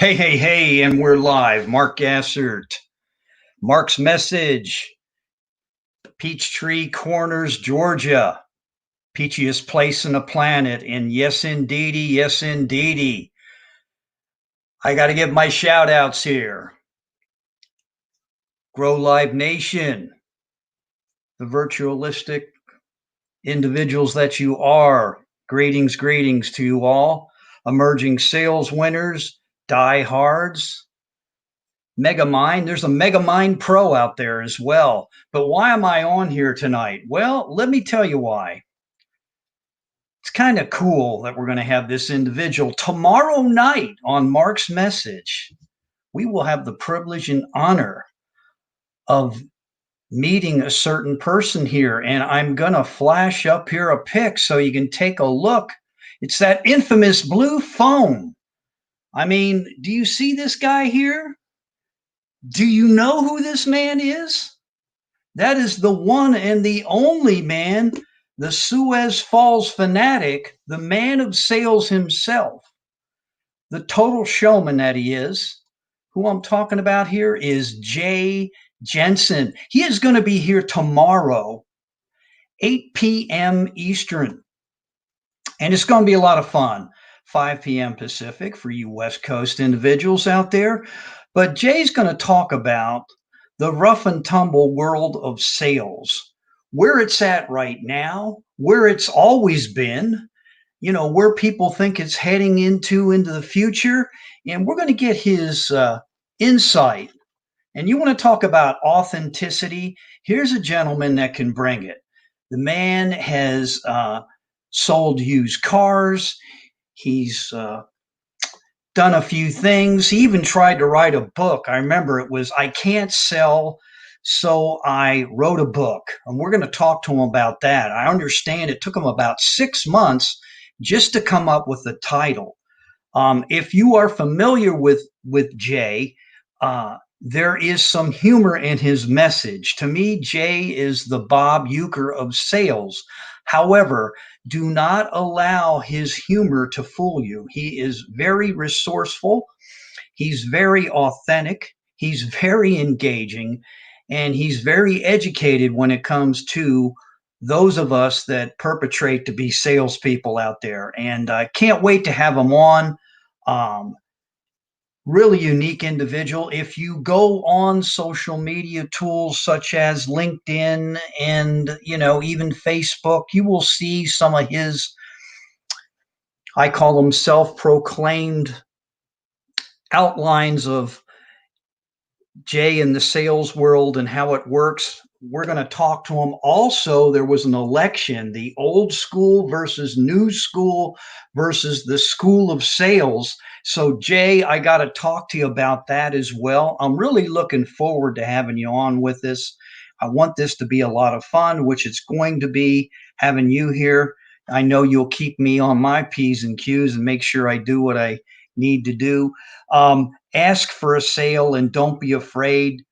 Hey, hey, hey, and we're live. Mark Gassert, Mark's Message, Peachtree Corners, Georgia, peachiest place on the planet. And yes, indeedy, yes, indeedy. I got to give my shout outs here. Grow Live Nation, the virtualistic individuals that you are. Greetings, greetings to you all. Emerging sales winners, diehards, Megamind. There's a Megamind Pro out there as well. But why am I on here tonight? Well, let me tell you why. It's kind of cool that we're going to have this individual tomorrow night on Mark's Message. We will have the privilege and honor of meeting a certain person here, and I'm going to flash up here a pic so you can take a look. It's that infamous blue phone. I mean, do you see this guy here? Do you know who this man is? That is the one and the only man, the Suez Falls fanatic, the man of sales himself, the total showman that he is. Who I'm talking about here is Jay Jensen. He is going to be here tomorrow, 8 p.m. Eastern, and it's going to be a lot of fun. 5 p.m. Pacific for you West Coast individuals out there. But Jay's going to talk about the rough and tumble world of sales, where it's at right now, where it's always been, where people think it's heading into the future. And we're going to get his insight. And you want to talk about authenticity? Here's a gentleman that can bring it. The man has sold used cars. He's done a few things. He even tried to write a book. I remember it was I Can't Sell, so I wrote a book. And we're going to talk to him about that. I understand it took him about 6 months just to come up with the title. If you are familiar with Jay, there is some humor in his message. To me, Jay is the Bob Uecker of sales. However, do not allow his humor to fool you. He is very resourceful. He's very authentic. He's very engaging. And he's very educated when it comes to those of us that perpetrate to be salespeople out there. And I can't wait to have him on. Really unique individual. If you go on social media tools such as LinkedIn and even Facebook, you will see some of his, I call them self-proclaimed outlines of Jay in the sales world and how it works. We're going to talk to him. Also, there was an election, the old school versus new school versus the school of sales. So, Jay, I got to talk to you about that as well. I'm really looking forward to having you on with this. I want this to be a lot of fun, which it's going to be having you here. I know you'll keep me on my P's and Q's and make sure I do what I need to do. Ask for a sale and don't be afraid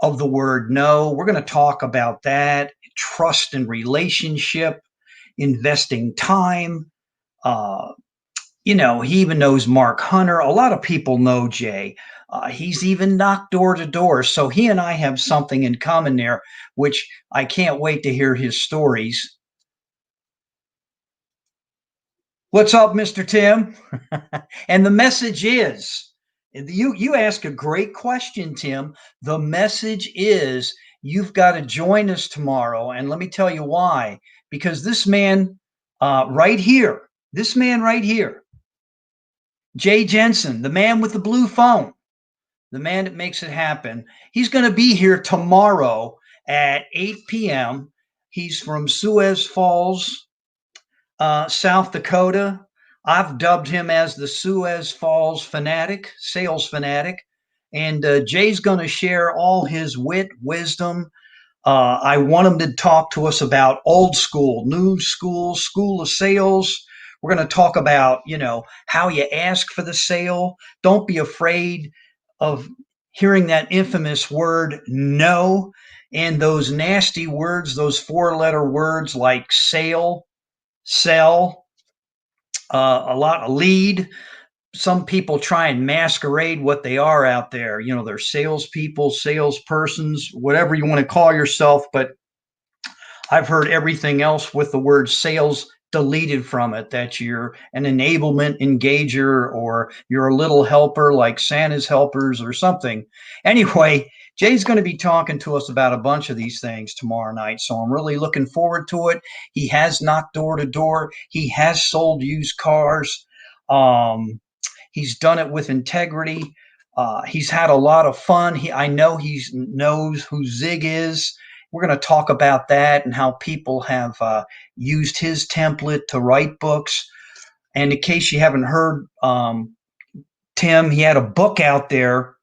of the word no. We're going to talk about that. Trust and relationship, investing time. He even knows Mark Hunter. A lot of people know Jay. He's even knocked door to door. So he and I have something in common there, which I can't wait to hear his stories. What's up, Mr. Tim? And the message is, you ask a great question, Tim. The message is you've got to join us tomorrow. And let me tell you why. Because this man right here, Jay Jensen, the man with the blue phone, the man that makes it happen, he's going to be here tomorrow at 8 p.m. He's from Suez Falls, South Dakota. I've dubbed him as the Suez Falls fanatic, sales fanatic. And Jay's going to share all his wit, wisdom. I want him to talk to us about old school, new school, school of sales. We're going to talk about, how you ask for the sale. Don't be afraid of hearing that infamous word, no, and those nasty words, those 4-letter words like sale, sell, lead. some people try and masquerade what they are out there. You know, they're salespeople, salespersons, whatever you want to call yourself. But I've heard everything else with the word sales deleted from it, that you're an enablement engager or you're a little helper like Santa's helpers or something. Anyway, Jay's going to be talking to us about a bunch of these things tomorrow night. So I'm really looking forward to it. He has knocked door to door, he has sold used cars. He's done it with integrity. He's had a lot of fun. I know he knows who Zig is. We're going to talk about that and how people have used his template to write books. And in case you haven't heard, Tim, he had a book out there,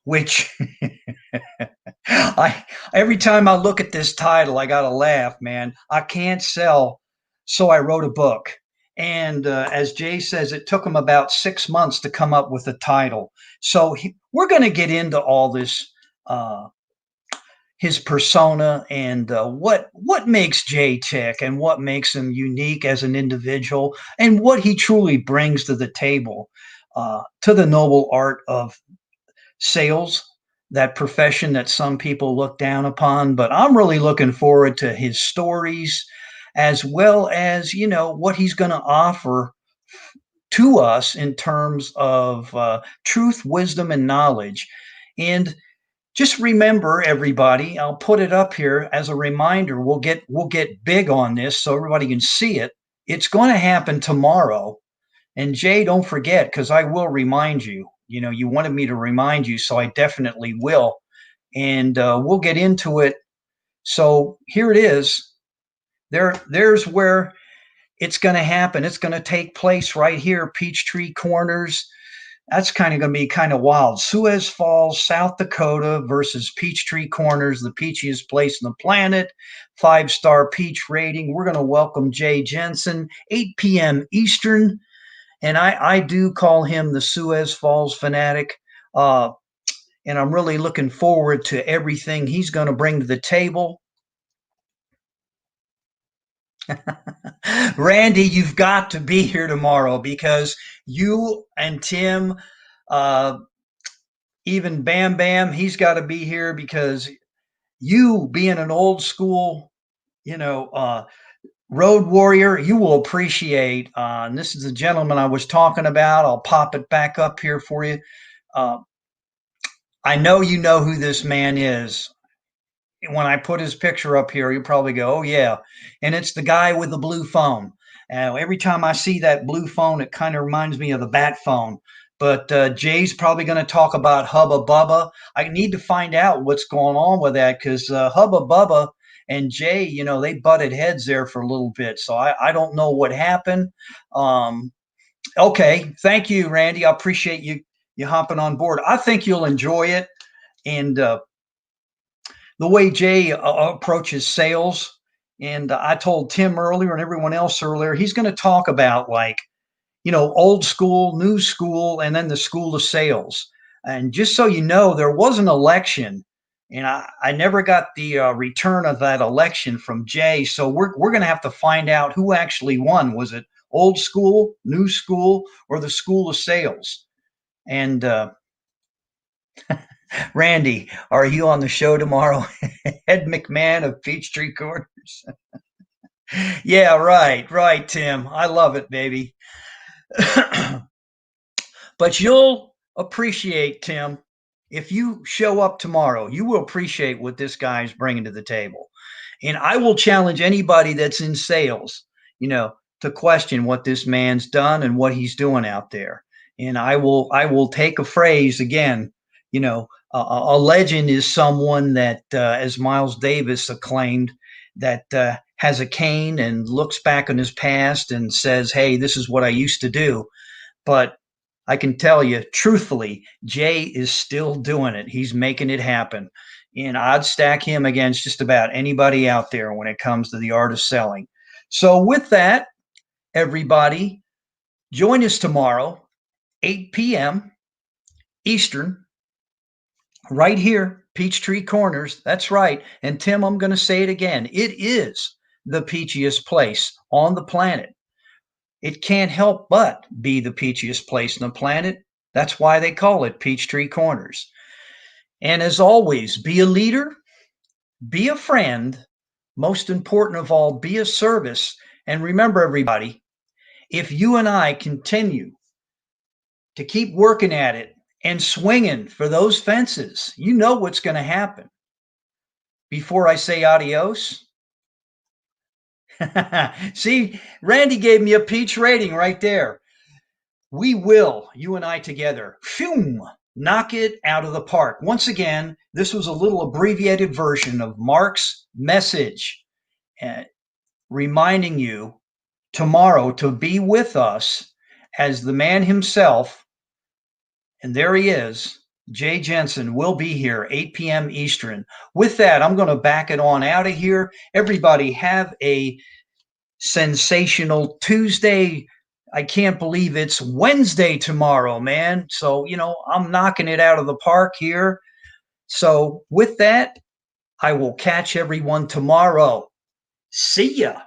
which every time I look at this title, I got to laugh, man. I can't sell, so I wrote a book. And as Jay says, it took him about 6 months to come up with the title. So we're going to get into all this, his persona, and what makes Jay tick, and what makes him unique as an individual, and what he truly brings to the table, to the noble art of sales, that profession that some people look down upon. But I'm really looking forward to his stories, as well as, you know, what he's going to offer to us in terms of truth, wisdom, and knowledge. And just remember, everybody, I'll put it up here as a reminder. We'll get big on this so everybody can see it. It's going to happen tomorrow. And Jay, don't forget, because I will remind you. You know, you wanted me to remind you, so I definitely will. And we'll get into it. So here it is. There's where it's going to happen. It's going to take place right here, Peachtree Corners. That's kind of going to be kind of wild. Suez Falls, South Dakota versus Peachtree Corners, the peachiest place on the planet. 5-star peach rating. We're going to welcome Jay Jensen, 8 p.m. Eastern. And I do call him the Suez Falls fanatic. And I'm really looking forward to everything he's going to bring to the table. Randy, you've got to be here tomorrow, because you and Tim, uh, even Bam Bam, he's got to be here, because you, being an old school, you know, road warrior, you will appreciate. And this is the gentleman I was talking about. I'll pop it back up here for you. Uh, I know you know who this man is. When I put his picture up here, you'll probably go, "Oh yeah," and it's the guy with the blue phone. Every time I see that blue phone, it kind of reminds me of the bat phone. But Jay's probably going to talk about Hubba Bubba. I need to find out what's going on with that, because Hubba Bubba and Jay, you know, they butted heads there for a little bit. So I don't know what happened. Okay, thank you, Randy. I appreciate you hopping on board. I think you'll enjoy it, and the way Jay approaches sales. And I told Tim earlier and everyone else earlier, he's going to talk about, like, you know, old school, new school, and then the school of sales. And just so you know, there was an election, and I never got the return of that election from Jay. So we're going to have to find out who actually won. Was it old school, new school, or the school of sales? And Randy, are you on the show tomorrow? Ed McMahon of Peachtree Corners. Yeah, right, Tim. I love it, baby. But you'll appreciate, Tim, if you show up tomorrow, you will appreciate what this guy's bringing to the table. And I will challenge anybody that's in sales, you know, to question what this man's done and what he's doing out there. And I will take a phrase again, you know, a legend is someone that, as Miles Davis acclaimed, that has a cane and looks back on his past and says, "Hey, this is what I used to do." But I can tell you truthfully, Jay is still doing it. He's making it happen. And I'd stack him against just about anybody out there when it comes to the art of selling. So, with that, everybody, join us tomorrow, 8 p.m. Eastern, right here, Peachtree Corners. That's right. And Tim, I'm going to say it again. It is the peachiest place on the planet. it can't help but be the peachiest place on the planet. That's why they call it Peachtree Corners. And as always, be a leader, be a friend, most important of all, be a service. And remember, everybody, if you and I continue to keep working at it and swinging for those fences, you know what's going to happen. Before I say adios, see, Randy gave me a peach rating right there. We will, you and I together, knock it out of the park. Once again, this was a little abbreviated version of Mark's message, reminding you tomorrow to be with us as the man himself. And there he is. Jay Jensen will be here, 8 p.m. Eastern. With that, I'm going to back it on out of here. Everybody have a sensational Tuesday. I can't believe it's Wednesday tomorrow, man. So, I'm knocking it out of the park here. So with that, I will catch everyone tomorrow. See ya.